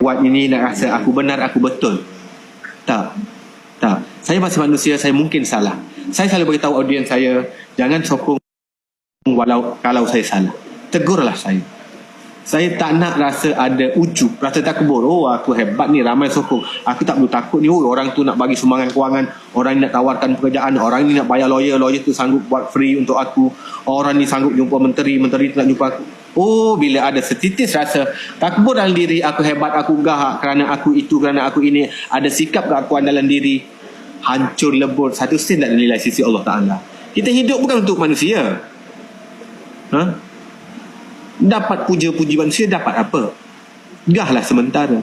buat ini nak rasa aku benar, aku betul. Tak. Tak. Saya masih manusia, saya mungkin salah. Saya selalu beritahu audiens saya, jangan sokong kalau saya salah. Tegurlah saya. Saya tak nak rasa ada ujub, rasa takbur. Oh, aku hebat ni, ramai sokong. Aku tak perlu takut ni. Oh, orang tu nak bagi sumbangan kewangan, orang ni nak tawarkan pekerjaan, orang ni nak bayar lawyer tu sanggup buat free untuk aku. Orang ni sanggup jumpa menteri tu nak jumpa aku. Oh, bila ada setitis rasa takbur dalam diri, aku hebat, aku gah kerana aku itu, kerana aku ini, ada sikap keakuan dalam diri, hancur lebur, satu sen tak nilai sisi Allah Ta'ala. Kita hidup bukan untuk manusia. Dapat puja-puji manusia, dapat apa? Gahlah sementara.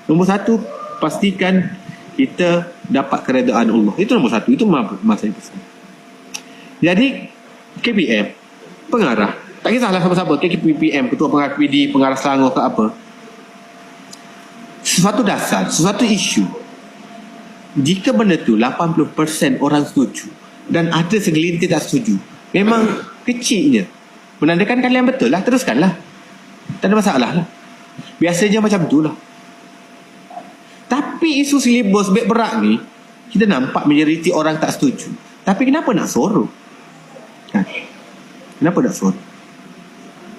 Nombor satu, pastikan kita dapat keredaan Allah. Itu nombor satu. Itu masa yang pesan. Jadi KPM, pengarah, tak kisahlah siapa-siapa, KPM, Ketua Pengarah PD, Pengarah Selangor ke apa, sesuatu dasar, sesuatu isu, jika benda tu 80% orang setuju dan ada segelintir tak setuju, memang kecilnya, menandakan kalian betul lah, teruskanlah, tak ada masalah lah. Biasanya macam tu lah. Tapi isu silibus baik berat ni, kita nampak majoriti orang tak setuju. Tapi kenapa nak sorok? Kenapa nak sorok?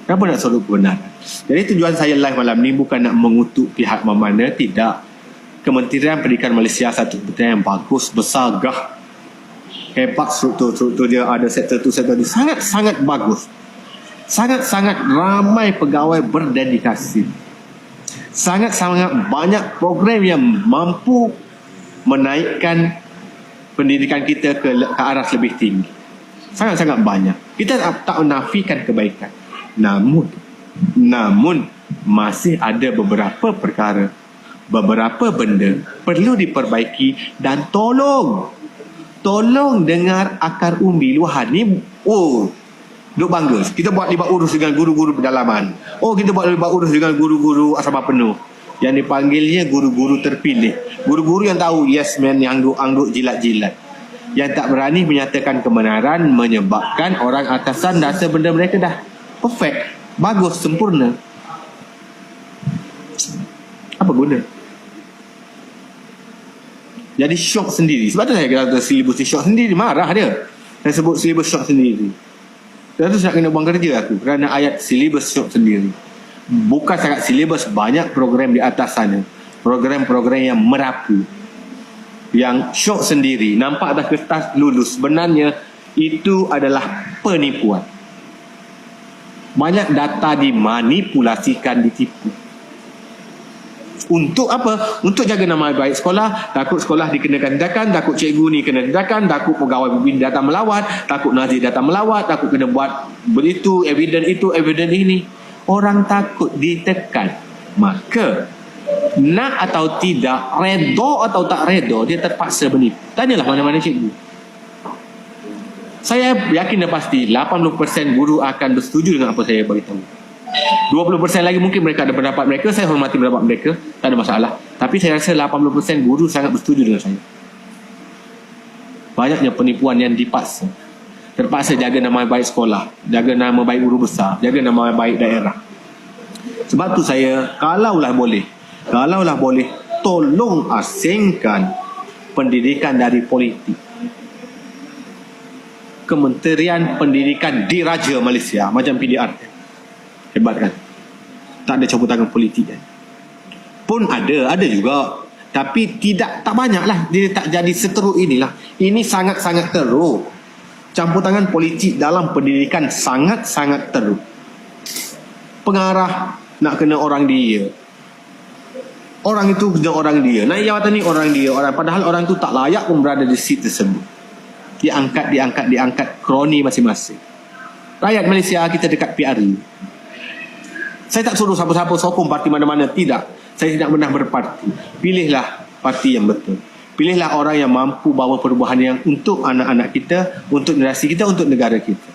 Kenapa nak sorok kebenaran? Jadi tujuan saya live malam ni bukan nak mengutuk pihak mana-mana, tidak. Kementerian Pendidikan Malaysia satu kementerian yang bagus, besar, gah, hebat, struktur dia, ada sektor tu, sektor ni, sangat-sangat bagus. Sangat-sangat ramai pegawai berdedikasi. Sangat-sangat banyak program yang mampu menaikkan pendidikan kita ke arah lebih tinggi. Sangat-sangat banyak. Kita tak menafikan kebaikan. Namun masih ada beberapa perkara, beberapa benda perlu diperbaiki dan tolong dengar akar umbi luahan ni. Oh, duk bangga. Kita buat libat urus dengan guru-guru pedalaman. Oh, kita buat libat urus dengan guru-guru asrama penuh. Yang dipanggilnya guru-guru terpilih. Guru-guru yang tahu yes man, yang angguk jilat-jilat. Yang tak berani menyatakan kebenaran, menyebabkan orang atasan rasa benda mereka dah perfect, bagus, sempurna. Apa guna? Jadi syok sendiri. Sebab tu saya kata silibus ni syok sendiri. Marah dia. Saya sebut silibus syok sendiri. Terus nak kena buang kerja aku kerana ayat silibus syok sendiri. Bukan sangat silibus, banyak program di atas sana, program-program yang merapu, yang syok sendiri. Nampak atas kertas lulus, sebenarnya itu adalah penipuan. Banyak data dimanipulasikan, ditipu. Untuk apa? Untuk jaga nama baik sekolah. Takut sekolah dikenakan tindakan, takut cikgu ni kena tindakan, takut pegawai pembina datang melawat, takut nazir datang melawat, takut kena buat begitu, evidence itu, evidence ini. Orang takut ditekan. Maka nak atau tidak, redha atau tak redha, dia terpaksa menipu. Tanyalah mana-mana cikgu. Saya yakin dan pasti 80% guru akan bersetuju dengan apa saya beritahu. 20% lagi mungkin mereka ada pendapat mereka, saya hormati pendapat mereka, tak ada masalah. Tapi saya rasa 80% guru sangat bersetuju dengan saya. Banyaknya penipuan yang dipaksa. Terpaksa jaga nama baik sekolah, jaga nama baik guru besar, jaga nama baik daerah. Sebab tu saya, kalaulah boleh, tolong asingkan pendidikan dari politik. Kementerian Pendidikan Diraja Malaysia macam PDR. Hebat kan? Tak ada campur tangan politik kan? Pun ada juga, tapi tak banyak lah. Dia tak jadi seteruk inilah. Ini sangat-sangat teruk. Campur tangan politik dalam pendidikan sangat-sangat teruk. Pengarah nak kena orang dia, orang itu kena orang dia, naik jawatan ni orang dia, padahal orang tu tak layak pun berada di seat tersebut. Diangkat kroni masing-masing. Rakyat Malaysia kita dekat PRU. Saya tak suruh siapa-siapa sokong parti mana-mana, tidak. Saya tidak pernah berparti. Pilihlah parti yang betul. Pilihlah orang yang mampu bawa perubahan yang untuk anak-anak kita, untuk generasi kita, untuk negara kita.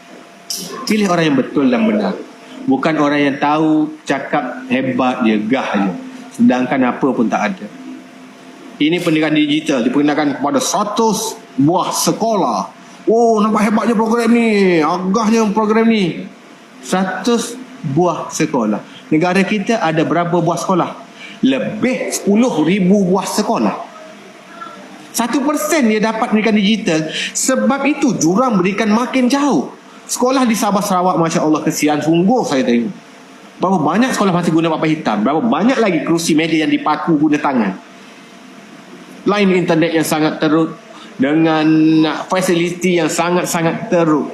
Pilih orang yang betul dan benar. Bukan orang yang tahu, cakap hebat dia, gah je, sedangkan apa pun tak ada. Ini pendidikan digital diperkenalkan kepada 100 buah sekolah. Oh, nampak hebatnya program ni, agahnya program ni. 100 buah sekolah. Negara kita ada berapa buah sekolah? lebih 10,000 buah sekolah. 1% dia dapat pendidikan digital. Sebab itu jurang berikan makin jauh. Sekolah di Sabah Sarawak, Masya Allah, kesian sungguh saya tengok. Berapa banyak sekolah masih guna papan hitam. Berapa banyak lagi kerusi meja yang dipaku guna tangan. Line internet yang sangat teruk, dengan fasiliti yang sangat-sangat teruk.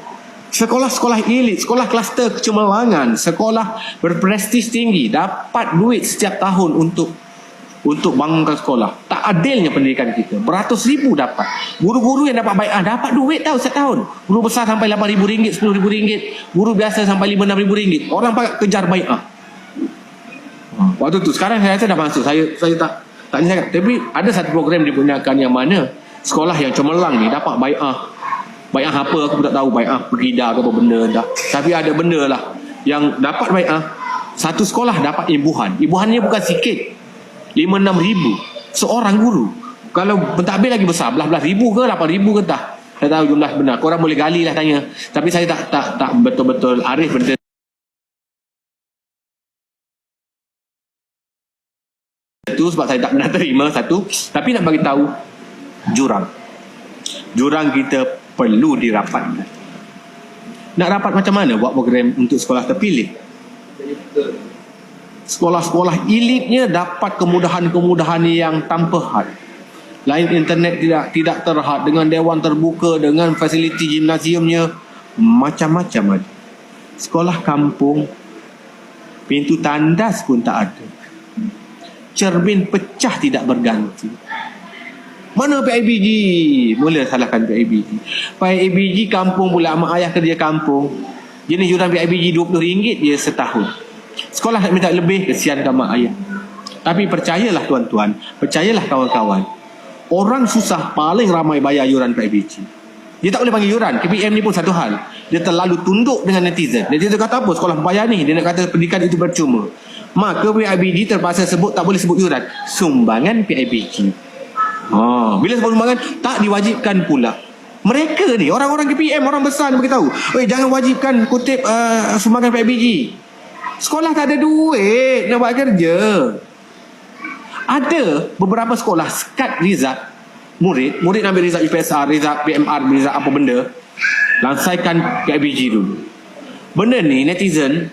Sekolah-sekolah elit, sekolah kluster kecemerlangan, sekolah berprestis tinggi dapat duit setiap tahun untuk bangunkan sekolah. Tak adilnya pendidikan kita. Beratus ribu dapat. Guru-guru yang dapat bai'ah dapat duit tahu setiap tahun. Guru besar sampai RM8,000, RM10,000. Guru biasa sampai RM5,000, RM6,000. Orang kejar bai'ah. Waktu tu, sekarang saya rasa dah masuk. Saya tak cakap. Tapi ada satu program dipunyakan yang mana sekolah yang cemerlang ni dapat bai'ah. Bai'ah apa aku tak tahu. Bai'ah perida ke apa benda dah. Tapi ada benda lah yang dapat bai'ah. Satu sekolah dapat imbuhan. Imbuhannya bukan sikit. 5-6 ribu seorang guru. Kalau pentadbir lagi besar, belas-belas ribu ke 8 ribu ke tak, saya tahu jumlah benar. Korang boleh gali lah tanya. Tapi saya tak betul-betul arif benda itu, sebab saya tak pernah terima satu. Tapi nak bagi tahu jurang kita perlu dirapatkan. Nak rapat macam mana buat program untuk sekolah terpilih? Sekolah-sekolah elitnya dapat kemudahan-kemudahan yang tanpa had. Line internet tidak terhad, dengan dewan terbuka, dengan fasiliti gimnasiumnya macam-macam ada. Sekolah kampung pintu tandas pun tak ada. Cermin pecah tidak berganti. Mana PIBG? Mula salahkan PIBG. PIBG kampung pula, mak ayah kerja kampung. Jenis yuran PIBG RM20 je setahun. Sekolah nak minta lebih, kesiankan mak ayah. Tapi percayalah tuan-tuan, percayalah kawan-kawan, orang susah paling ramai bayar yuran PIBG. Dia tak boleh panggil yuran. KPM ni pun satu hal, dia terlalu tunduk dengan netizen. Netizen kata apa? Sekolah bayar ni, dia nak kata pendidikan itu percuma. Maka PIBG terpaksa sebut, tak boleh sebut yuran, sumbangan PIBG. Bila sebut sumbangan, tak diwajibkan pula. Mereka ni, orang-orang KPM, orang besar ni beritahu, jangan wajibkan kutip sumbangan PIBG. Sekolah tak ada duit nak buat kerja. Ada beberapa sekolah sekat result murid ambil result UPSR, result PMR, result apa benda, langsaikan PIBG dulu. Benda ni netizen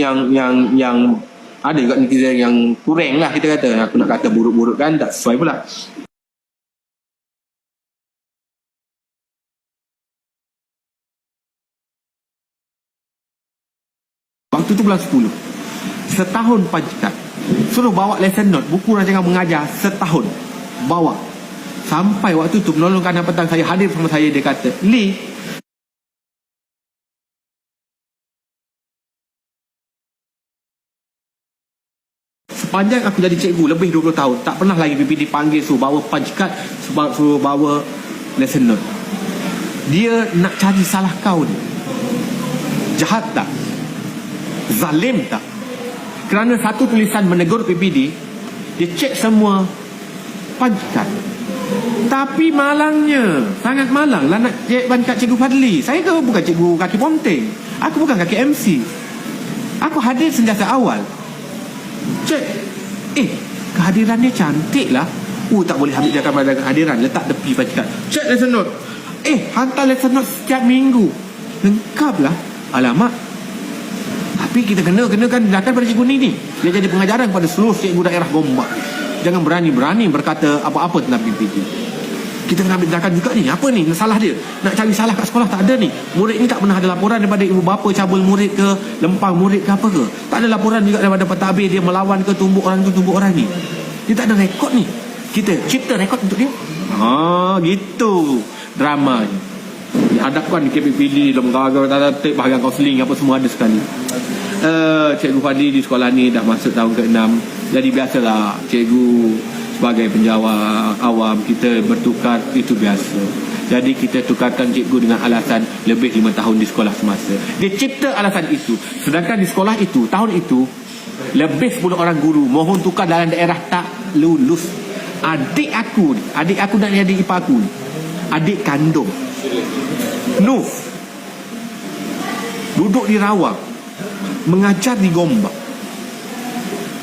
yang ada juga netizen yang kurang lah, kita kata. Aku nak kata buruk-buruk kan tak sesuai pula. Waktu tu bulan 10, setahun panjat, suruh bawa lesson note, buku rancangan mengajar setahun. Bawa. Sampai waktu tu penolong kanan petang saya hadir sama saya, dia kata, Lee, sepanjang aku jadi cikgu lebih 20 tahun, tak pernah lagi PPD panggil suruh bawa panjikat, suruh bawa lesson note. Dia nak cari salah kau ni. Jahat tak? Zalim tak? Kerana satu tulisan menegur PPD, dia cek semua panjikat. Tapi malangnya, sangat malang lah nak cek panjikat Cikgu Fadli. Saya ke bukan cikgu kaki ponteng, aku bukan kaki MC, aku hadir sentiasa awal. Cek, kehadirannya cantik lah. Tak boleh ambil dia pada kehadiran, letak tepi panjikat. Cek lesson note, hantar lesson note setiap minggu, lengkap lah. Alamak. Tapi kita kenakan tindakan pada cikgu ni. Dia jadi pengajaran kepada seluruh cikgu daerah Gombak. Jangan berani-berani berkata apa-apa tentang PPG. Kita kena ambil tindakan juga ni. Apa ni salah dia? Nak cari salah kat sekolah tak ada ni. Murid ni tak pernah ada laporan daripada ibu bapa cabul murid ke, lempang murid ke apa ke. Tak ada laporan juga daripada pentadbir dia melawan ke, tumbuk orang tu, tumbuk orang ni. Dia tak ada rekod ni. Kita cipta rekod untuk dia. Gitu dramanya. Dihadapkan di KPPD, lembaga tertib, bahagian kaunseling apa semua ada sekali. Cikgu Fadli di sekolah ni dah masuk tahun ke-6. Jadi biasalah cikgu sebagai penjawab awam kita bertukar, itu biasa. Jadi kita tukarkan cikgu dengan alasan lebih 5 tahun di sekolah semasa. Dia cipta alasan itu. Sedangkan di sekolah itu, tahun itu lebih 10 orang guru mohon tukar dalam daerah tak lulus. Adik aku nak jadi adik ipar aku, adik kandung Nur, duduk di Rawang, mengajar di Gombak.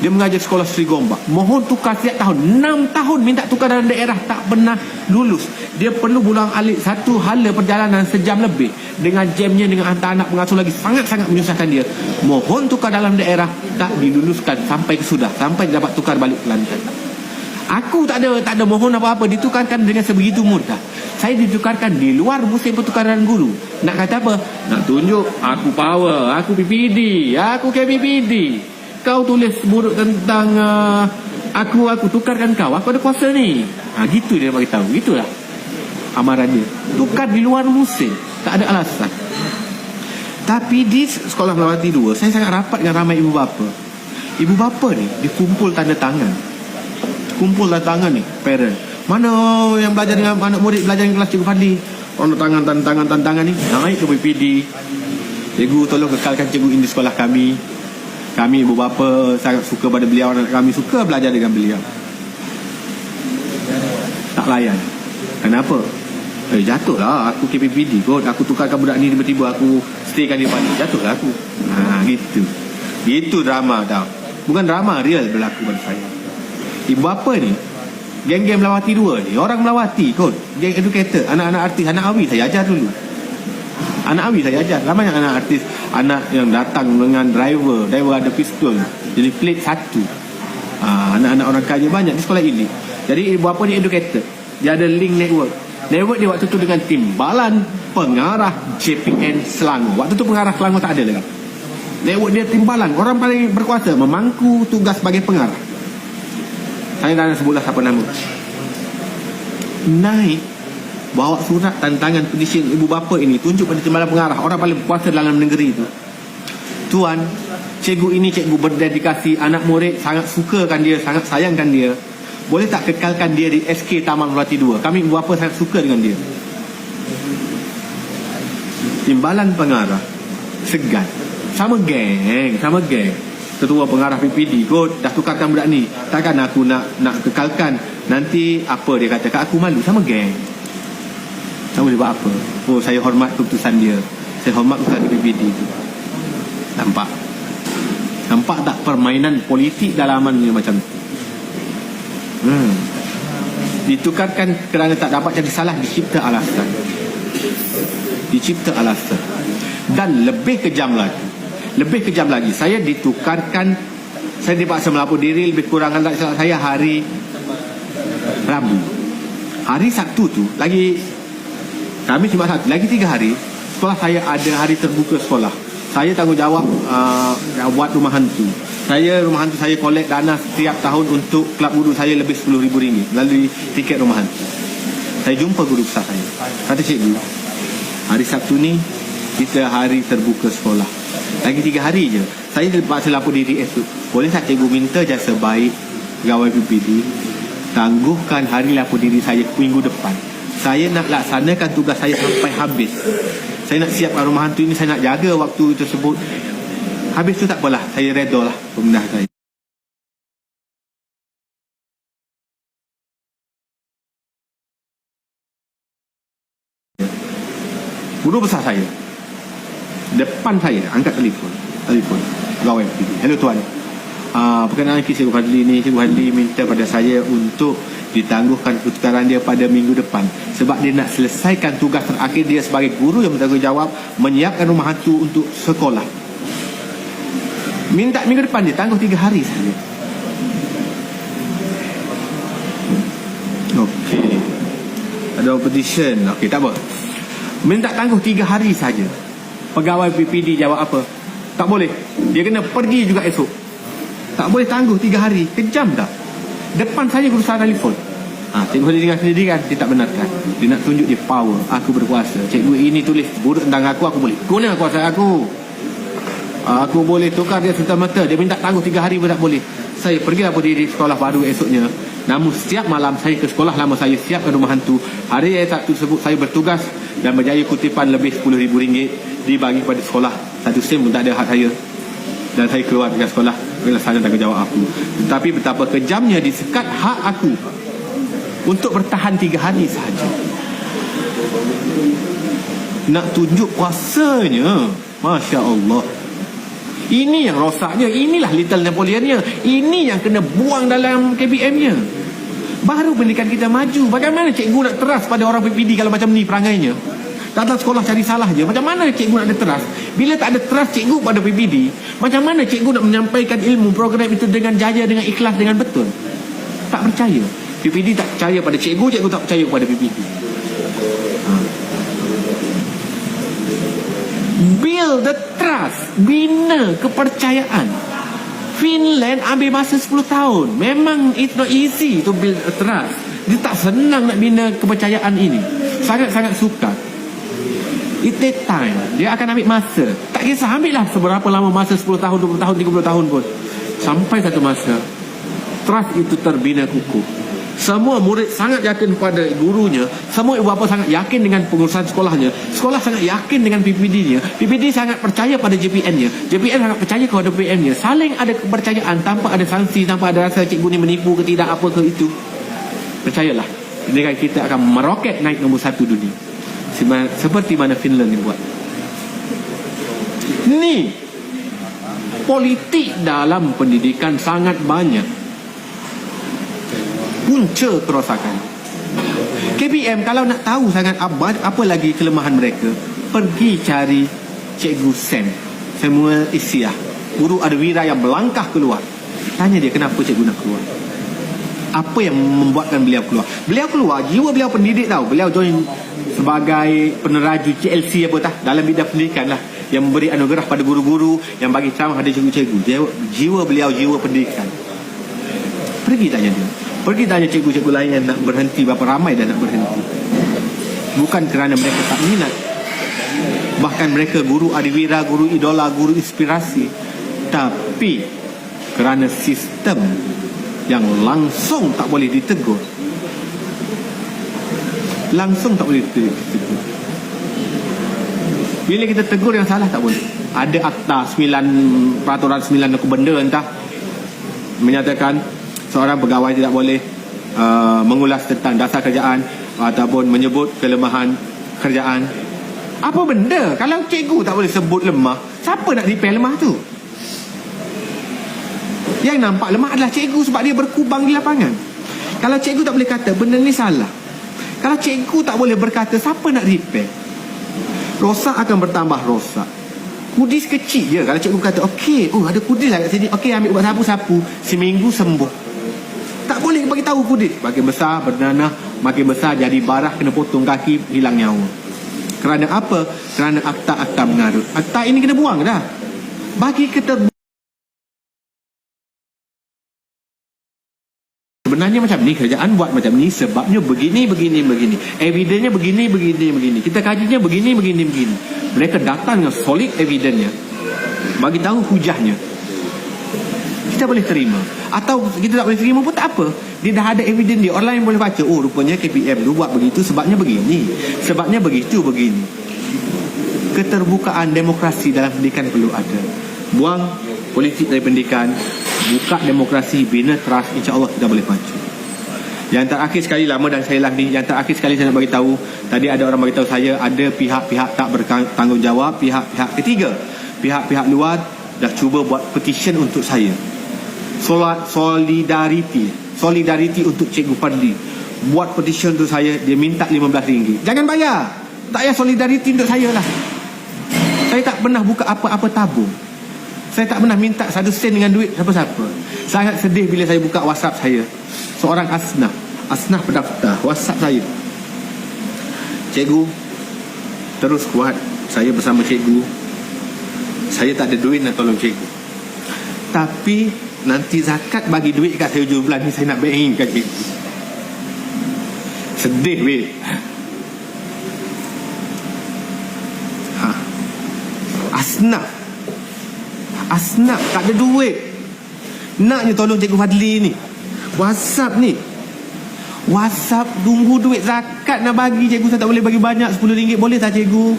Dia mengajar sekolah Sri Gombak. Mohon tukar setiap tahun. 6 tahun minta tukar dalam daerah, tak pernah lulus. Dia perlu bulang alik satu hala perjalanan sejam lebih. Dengan jamnya, dengan hantar anak pengasuh lagi. Sangat-sangat menyusahkan dia. Mohon tukar dalam daerah, tak diluluskan sampai kesudah. Sampai dapat tukar balik Kelantan. Aku tak ada mohon apa-apa. Ditukarkan dengan sebegitu mudah. Saya ditukarkan di luar musim pertukaran guru. Nak kata apa? Nak tunjuk aku power, aku PPD, aku KPPD. Kau tulis buruk tentang aku tukarkan kau, aku ada kuasa ni. Gitu dia beritahu. Itulah amaran dia. Tukar di luar musim, tak ada alasan. Tapi di sekolah Melawati 2, saya sangat rapat dengan ramai ibu bapa. Ibu bapa ni dikumpul tanda tangan. Kumpul tanda tangan ni, parent. Mana yang belajar dengan anak murid, belajar dengan kelas Cikgu Fadli? Tanda tangan ni naik ke PPD. Cikgu tolong kekalkan cikgu ini di sekolah kami. Kami ibu bapa sangat suka pada beliau, anak kami suka belajar dengan beliau. Tak layan. Kenapa? Jatuhlah aku KPPD kot. Aku tukarkan budak ni, tiba-tiba aku staykan dia balik. Jatuhlah aku. Gitu. Itu drama tau. Bukan drama, real berlaku pada saya. Ibu bapa ni, geng-geng Melawati 2 ni, orang Melawati kot. Geng educator, anak-anak artis, anak Awi saya ajar dulu. Anak Awi saya ajar. Ramai anak artis, anak yang datang dengan driver ada pistol, jadi plate 1. Anak-anak orang kaya banyak di sekolah ini. Jadi ibu bapa ni educated. Dia ada link network dia waktu tu dengan timbalan pengarah JPN Selangor. Waktu tu pengarah Selangor tak ada lagi. Network dia timbalan, orang paling berkuasa, memangku tugas sebagai pengarah. Saya dah sebutlah siapa nama. Naik bawa surat tantangan petisi ibu bapa ini, tunjuk pada timbalan pengarah, orang paling berkuasa dalam negeri itu. Tuan, cikgu ini cikgu berdedikasi, anak murid sangat sukakan dia, sangat sayangkan dia. Boleh tak kekalkan dia di SK Taman Melati 2? Kami ibu bapa sangat suka dengan dia. Timbalan pengarah segan. Sama geng. Ketua pengarah PPD kot, dah tukarkan budak ni. Takkan aku nak kekalkan. Nanti apa dia kata, aku malu. Sama geng. Sama dia buat apa? Oh, saya hormat keputusan dia. Saya hormat keputusan PPD tu. Nampak tak permainan politik dalamannya macam tu? Ditukarkan kerana tak dapat jadi salah, dicipta alasan. Dan lebih kejam lagi, saya ditukarkan, saya dipaksa melapor diri lebih kurang saya hari Rabu. Hari Sabtu tu lagi, kami cuma satu, lagi 3 hari sekolah saya ada hari terbuka sekolah. Saya tanggungjawab buat rumah hantu. Rumah hantu saya kolek dana setiap tahun untuk kelab guru saya lebih RM10,000 melalui tiket rumah hantu. Saya jumpa guru besar saya. Kata cikgu, hari Sabtu ni kita hari terbuka sekolah. Lagi 3 hari je. Saya terpaksa lapor diri esok. Boleh tak cikgu minta jasa baik pegawai PPD tangguhkan hari lapor diri saya minggu depan. Saya nak laksanakan tugas saya sampai habis. Saya nak siapkan rumah hantu ini, saya nak jaga waktu tersebut. Habis tu tak apalah, saya redha lah pemindah saya. Guru besar saya depan saya angkat telefon pegawai PPD. Hello tuan, perkenalkan Cikgu Fadli ni. Cikgu Fadli minta pada saya untuk ditangguhkan pertukaran dia pada minggu depan sebab dia nak selesaikan tugas terakhir dia sebagai guru yang bertanggungjawab menyiapkan rumah hantu untuk sekolah. Minta minggu depan dia tangguh 3 hari saja. Okey, ada opposition. Okey, tak apa, minta tangguh 3 hari saja. Pegawai PPD jawab apa? Tak boleh, dia kena pergi juga esok. Tak boleh tangguh 3 hari. Kejam tak? Depan saya guru besar telefon. Cikgu Fadli dengar sendiri kan, dia tak benarkan. Dia nak tunjuk dia power, aku berkuasa. Cikgu ini tulis buruk tentang aku boleh guna kuasa aku. Aku boleh tukar dia serta-merta. Dia minta tangguh 3 hari pun tak boleh. Saya pergi lapor diri sekolah baru esoknya. Namun setiap malam saya ke sekolah lama saya siapkan rumah hantu. Hari Sabtu tersebut saya bertugas dan berjaya kutipan lebih RM10,000 dibagi kepada sekolah. 1 sen pun tak ada hak saya. Dan saya keluar dari sekolah melaksanakan tanggungjawab aku. Tetapi betapa kejamnya disekat hak aku untuk bertahan 3 hari sahaja. Nak tunjuk kuasanya. Masya Allah. Ini yang rosaknya. Inilah Little Napoleonnya. Ini yang kena buang dalam KBM-nya. Baru pendidikan kita maju. Bagaimana cikgu nak teras pada orang PPD kalau macam ni perangainya? Datang sekolah cari salah je. Macam mana cikgu nak ada teras? Bila tak ada teras cikgu pada PPD, macam mana cikgu nak menyampaikan ilmu program itu dengan jaya, dengan ikhlas, dengan betul? Tak percaya. PPD tak percaya pada cikgu, cikgu tak percaya kepada PPD. Build the trust. Bina kepercayaan. Finland ambil masa 10 tahun. Memang it's not easy to build a trust. Dia tak senang nak bina kepercayaan ini. Sangat-sangat sukar. It take time. Dia akan ambil masa. Tak kisah, ambil lah seberapa lama masa, 10 tahun, 20 tahun, 30 tahun pun. Sampai satu masa trust itu terbina kukuh. Semua murid sangat yakin pada gurunya. Semua ibu bapa sangat yakin dengan pengurusan sekolahnya. Sekolah sangat yakin dengan PPD-nya. PPD sangat percaya pada JPN-nya. JPN sangat percaya kepada PM-nya. Saling ada kepercayaan tanpa ada sanksi, tanpa ada rasa cikgu ni menipu ke tidak, apa ke itu. Percayalah, pendidikan kita akan meroket naik nombor 1 dunia. Seperti mana Finland ni buat. Ni politik dalam pendidikan sangat banyak. Punca kerosakan. KBM kalau nak tahu sangat apa lagi kelemahan mereka, pergi cari Cikgu Samuel Isiah, guru Adwira yang melangkah keluar. Tanya dia kenapa cikgu nak keluar. Apa yang membuatkan beliau keluar? Beliau keluar, jiwa beliau pendidik tahu. Beliau join sebagai peneraju CLC apa tah dalam bidang pendidikan lah, yang memberi anugerah pada guru-guru, yang bagi ceramah pada cikgu-cikgu. Jiwa beliau jiwa pendidikan. Pergi tanya dia. Pergi tanya cikgu-cikgu lain yang nak berhenti. Berapa ramai dah nak berhenti. Bukan kerana mereka tak minat. Bahkan mereka guru adiwira, guru idola, guru inspirasi. Tapi kerana sistem yang langsung tak boleh ditegur. Langsung tak boleh ditegur. Bila kita tegur yang salah tak boleh. Ada akta 9 peraturan 9 aku benda entah menyatakan seorang pegawai tidak boleh mengulas tentang dasar kerjaan ataupun menyebut kelemahan kerjaan. Apa benda? Kalau cikgu tak boleh sebut lemah, siapa nak repair lemah tu? Yang nampak lemah adalah cikgu sebab dia berkubang di lapangan. Kalau cikgu tak boleh kata benda ni salah, kalau cikgu tak boleh berkata, siapa nak repair? Rosak akan bertambah rosak. Kudis kecil je. Kalau cikgu kata okey, ada kudis lah kat sini, okey ambil ubat sapu-sapu, seminggu sembuh. Tak boleh bagi tahu kudis. Makin besar bernanah, makin besar jadi barah, kena potong kaki, hilang nyawa. Kerana apa? Kerana akta-akta mengarut. Akta ini kena buang dah. Bagi kita sebenarnya macam ni, kerajaan buat macam ni sebabnya begini. Evidennya begini. Kita kajinya begini. Mereka datang dengan solid evidennya. Bagi tahu hujahnya. Kita boleh terima. Atau kita tak boleh terima pun tak apa. Dia dah ada eviden dia. Orang lain boleh baca. Oh rupanya KPM tu buat begitu sebabnya begini. Sebabnya begitu begini. Keterbukaan demokrasi dalam pendidikan perlu ada. Buang politik dari pendidikan. Buka demokrasi, bina trust, insya-Allah kita boleh maju. Yang terakhir sekali, lama dan saya lah ni, yang terakhir sekali saya nak bagi tahu, tadi ada orang bagi tahu saya ada pihak-pihak tak bertanggungjawab, pihak-pihak ketiga, pihak-pihak luar dah cuba buat petition untuk saya. Solidariti untuk Cikgu Fadli. Buat petition untuk saya, dia minta RM15. Jangan bayar. Tak payah solidariti untuk saya lah. Saya tak pernah buka apa-apa tabung. Saya tak pernah minta 1 sen dengan duit siapa-siapa. Sangat sedih bila saya buka WhatsApp saya. Seorang Asnaf pendaftar WhatsApp saya. Cikgu, terus kuat. Saya bersama cikgu. Saya tak ada duit nak tolong cikgu. Tapi nanti zakat bagi duit kat saya 7 bulan ni, saya nak banking kat cikgu. Sedih weh. Asnaf tak ada duit, naknya tolong Cikgu Fadli ni. WhatsApp tunggu duit zakat nak bagi cikgu. Saya tak boleh bagi banyak, RM10. Boleh tak cikgu?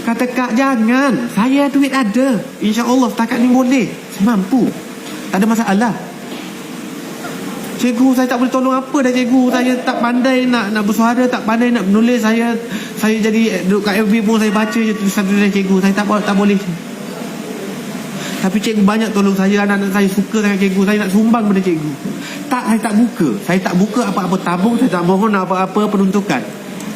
Kata kak jangan, saya duit ada, insya-Allah setakat ni boleh, saya mampu, tak ada masalah. Cikgu saya tak boleh tolong apa dah cikgu. Saya tak pandai nak bersuara, tak pandai nak menulis. Saya jadi duduk kat FB pun saya baca je tulisan-tulisan cikgu. Saya tak boleh. Tapi cikgu banyak tolong saya, anak-anak saya suka sangat cikgu, saya nak sumbang pada cikgu. Tak, saya tak buka. Saya tak buka apa-apa tabung, saya tak mohon apa-apa peruntukan.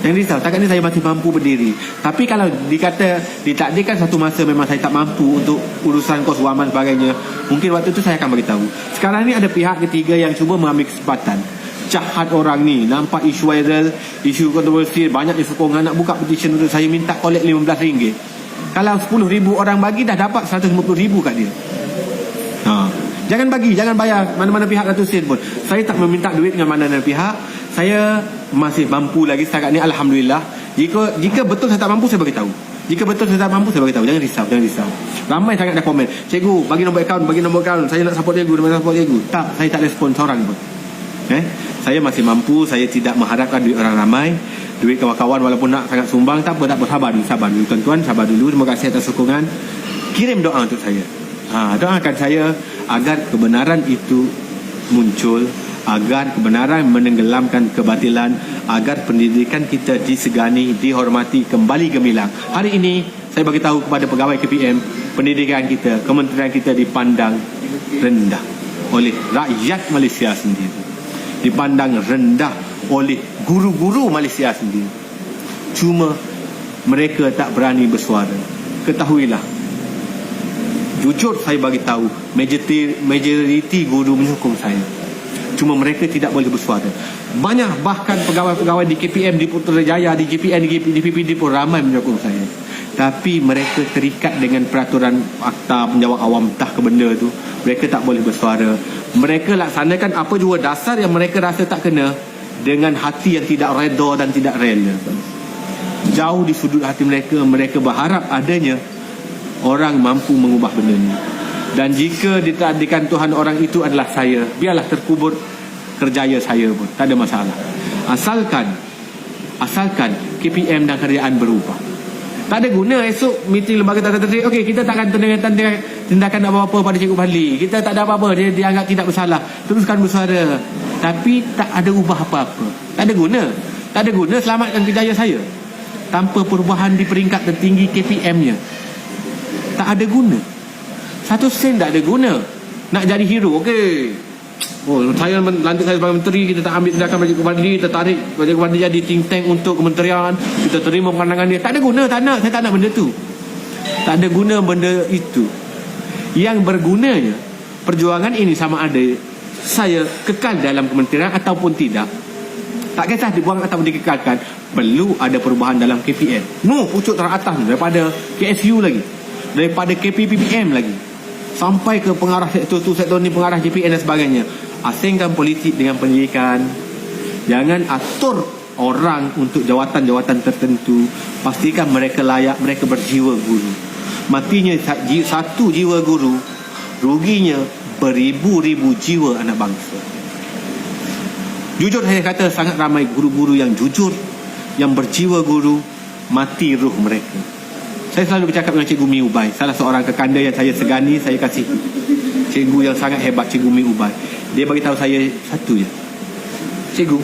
Jangan risau, takat ni saya masih mampu berdiri. Tapi kalau dikata ditakdirkan satu masa memang saya tak mampu untuk urusan kos waman sebagainya, mungkin waktu itu saya akan beritahu. Sekarang ni ada pihak ketiga yang cuba mengambil kesempatan. Jahat orang ni, nampak isu viral, isu kontroversi, banyak sokongan, nak buka petition untuk saya minta kolek RM15. Kalau 10,000 orang bagi, dah dapat 150,000 kat dia. Jangan bagi, jangan bayar mana-mana pihak ratus sen pun. Saya tak meminta duit dengan mana-mana pihak. Saya masih mampu lagi setakat ni, alhamdulillah. Jika betul saya tak mampu, saya beritahu. Jika betul saya tak mampu, saya beritahu. Jangan risau, jangan risau. Ramai sangat dah komen, cikgu bagi nombor akaun, saya nak support cikgu, nak support cikgu. Tak, saya tak respon seorang pun. Saya masih mampu. Saya tidak mengharapkan duit orang ramai, duit kawan-kawan walaupun nak sangat sumbang. Tak apa, sabar dulu tuan-tuan, sabar dulu. Terima kasih atas sokongan. Kirim doa untuk saya. Doakan saya agar kebenaran itu muncul, agar kebenaran menenggelamkan kebatilan, agar pendidikan kita disegani, dihormati, kembali gemilang. Hari ini saya bagi tahu kepada pegawai KPM, pendidikan kita, kementerian kita dipandang rendah oleh rakyat Malaysia sendiri, dipandang rendah oleh guru-guru Malaysia sendiri. Cuma mereka tak berani bersuara. Ketahuilah, jujur saya bagi tahu, majoriti guru menyokong saya. Cuma mereka tidak boleh bersuara. Banyak bahkan pegawai-pegawai di KPM, di Putrajaya, di JPN, di PPD pun ramai menyokong saya. Tapi mereka terikat dengan peraturan akta penjawat awam, entah ke benda tu. Mereka tak boleh bersuara. Mereka laksanakan apa jua dasar yang mereka rasa tak kena, dengan hati yang tidak redha dan tidak rela. Jauh di sudut hati mereka, mereka berharap adanya orang mampu mengubah benda ni. Dan jika ditakdirkan Tuhan orang itu adalah saya, biarlah terkubur kerjaya saya pun, tak ada masalah. Asalkan KPM dan kerajaan berubah. Tak ada guna esok meeting lembaga tertentu, okey, kita takkan tindakan apa-apa pada Cikgu Fadli, kita tak ada apa-apa, dia dianggap tidak bersalah, teruskan bersuara, tapi tak ada ubah apa-apa. Tak ada guna selamatkan kerjaya saya tanpa perubahan di peringkat tertinggi KPM-nya. Tak ada guna. 1 sen tak ada guna. Nak jadi hero, okey, saya lantik saya sebagai menteri, kita tak ambil tindakan pada Cikgu Fadli, kita tarik pada Cikgu Fadli jadi think tank untuk kementerian, kita terima pandangan dia. Tak ada guna, saya tak nak benda tu. Tak ada guna benda itu. Yang bergunanya, perjuangan ini sama ada saya kekal dalam kementerian ataupun tidak. Tak kisah dibuang ataupun dikekalkan, perlu ada perubahan dalam KPM. Pucuk teratas daripada KSU lagi, daripada KPPPM lagi, sampai ke pengarah sektor tu, sektor ni, pengarah JPN dan sebagainya. Asingkan politik dengan pendidikan. Jangan atur orang untuk jawatan-jawatan tertentu. Pastikan mereka layak, mereka berjiwa guru. Matinya satu jiwa guru, ruginya beribu-ribu jiwa anak bangsa. Jujur saya kata, sangat ramai guru-guru yang jujur, yang berjiwa guru, mati ruh mereka. Saya selalu bercakap dengan Cikgu Mi Ubai, salah seorang kekanda yang saya segani, saya kasih. Cikgu yang sangat hebat, Cikgu Mi Ubai. Dia bagi tahu saya satu je, cikgu,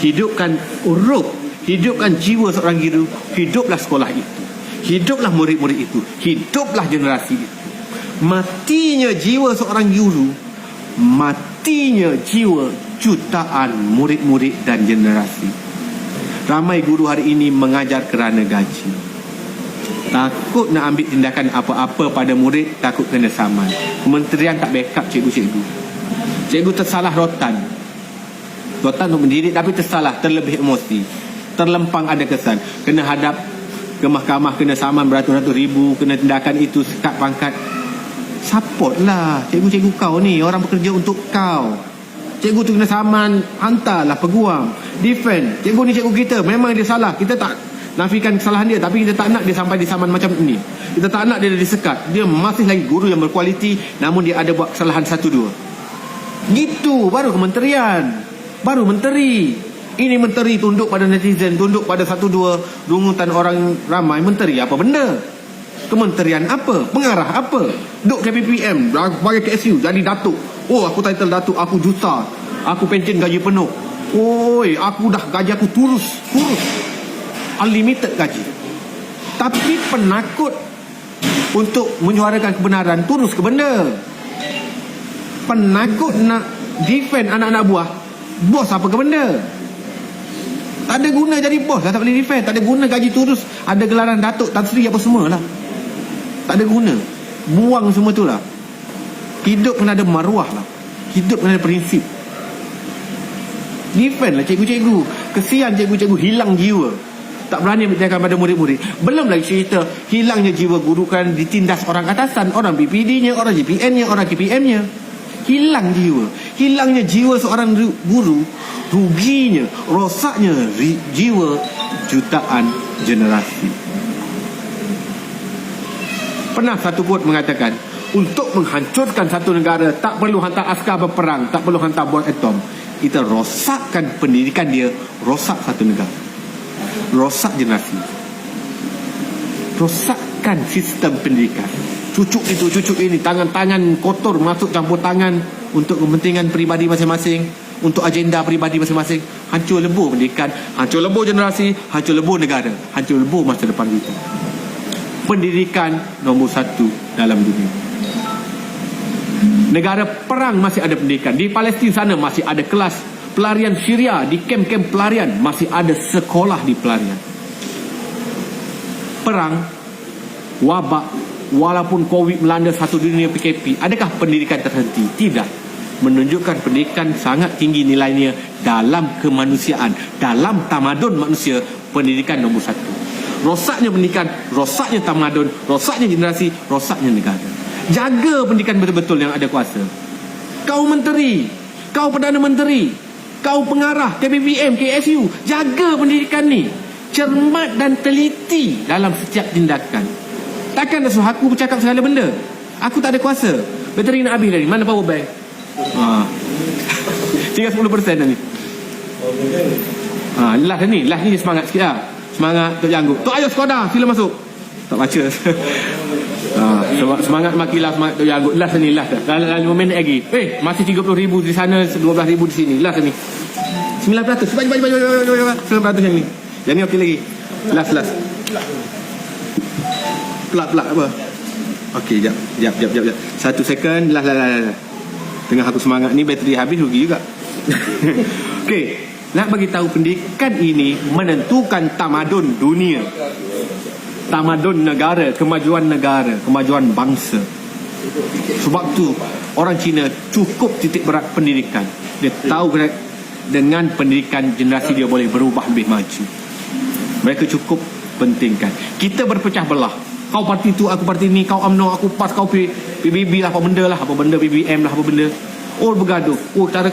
hidupkan ruh, hidupkan jiwa seorang guru, hiduplah sekolah itu, hiduplah murid-murid itu, hiduplah generasi itu. Matinya jiwa seorang guru, matinya jiwa jutaan murid-murid dan generasi. Ramai guru hari ini mengajar kerana gaji, takut nak ambil tindakan apa-apa pada murid, takut kena saman. Kementerian tak backup cikgu-cikgu. Cikgu tersalah rotan untuk mendidik, tapi tersalah, terlebih emosi, terlempang ada kesan, kena hadap ke mahkamah, kena saman beratus-ratus ribu, kena tindakan itu, sekat pangkat. Support lah cikgu-cikgu kau ni, orang bekerja untuk kau. Cikgu tu kena saman, hantarlah peguam, defend. Cikgu ni cikgu kita, memang dia salah, kita tak nafikan kesalahan dia, tapi kita tak nak dia sampai disaman macam ini. Kita tak nak dia disekat. Dia masih lagi guru yang berkualiti, namun dia ada buat kesalahan 1-2. Gitu baru kementerian, baru menteri. Ini menteri tunduk pada netizen, tunduk pada 1-2 rungutan orang ramai. Menteri apa benda? Kementerian apa? Pengarah apa? Duk KPPM, bagi KSU, jadi datuk. Aku title datuk, aku juta, aku pencen gaji penuh. Aku dah gaji aku turus unlimited gaji. Tapi penakut untuk menyuarakan kebenaran, terus ke benda. Penakut nak defend anak-anak buah, bos apa ke benda? Tak ada guna jadi bos lah, tak boleh defend. Tak ada guna gaji terus, ada gelaran Datuk, Tan Sri apa semua lah. Tak ada guna. Buang semua tu lah. Hidup kena ada maruah lah. Hidup kena ada prinsip. Defend lah cikgu-cikgu. Kesian cikgu-cikgu hilang jiwa, tak berani bercakap pada murid-murid. Belum lagi cerita hilangnya jiwa guru kan ditindas orang atasan, orang BPD-nya, orang JPN-nya, orang KPM-nya. Hilang jiwa. Hilangnya jiwa seorang guru, ruginya, rosaknya jiwa jutaan generasi. Pernah satu quote mengatakan, untuk menghancurkan satu negara tak perlu hantar askar berperang, tak perlu hantar bom atom. Kita rosakkan pendidikan dia, rosak satu negara, rosak generasi, rosakkan sistem pendidikan. Cucuk itu, cucuk ini, tangan-tangan kotor masuk campur tangan untuk kepentingan peribadi masing-masing, untuk agenda peribadi masing-masing. Hancur lebur pendidikan, hancur lebur generasi, hancur lebur negara, hancur lebur masa depan kita. Pendidikan nombor satu dalam dunia. Negara perang masih ada pendidikan. Di Palestin sana masih ada kelas pelarian Syria. Di kem-kem pelarian masih ada sekolah di pelarian. Perang, wabak, walaupun Covid melanda satu dunia PKP, adakah pendidikan terhenti? Tidak. Menunjukkan pendidikan sangat tinggi nilainya dalam kemanusiaan, dalam tamadun manusia. Pendidikan nombor satu. Rosaknya pendidikan, rosaknya tamadun, rosaknya generasi, rosaknya negara. Jaga pendidikan betul-betul yang ada kuasa. Kau menteri, kau Perdana Menteri, kau pengarah KPPM, KSU, jaga pendidikan ni. Cermat dan teliti dalam setiap tindakan. Takkan dah suruh aku bercakap segala benda. Aku tak ada kuasa. Bateri nak habis dah ni. Mana power bank? Tinggal 10% dah ni. Last ni. Last ni semangat sikit lah. Semangat Tok Janggut. Tok Ayuh Skoda, sila masuk. Tak baca. Semangat makilah, semangat Tok Janggut. Last ni, last dah. Dalam 5 minit lagi. Masih 30,000 di sana, 12,000 di sini. Last ni 9%. Cepat 9% yang ni. Yang ni okey lagi. Last. Pelak apa? Okey, jap. 1 second. Last. Tengah aku semangat ni, bateri habis rugi juga. Okey, nak bagi tahu pendidikan ini menentukan tamadun dunia, tamadun negara, kemajuan bangsa. Sebab tu orang Cina cukup titik berat pendidikan. Dia tahu dengan pendidikan generasi dia boleh berubah lebih maju. Mereka cukup pentingkan. Kita berpecah belah. Kau parti tu, aku parti ni, kau UMNO, aku PAS, kau PBB lah, apa benda PBM lah, apa benda. All bergaduh. Cara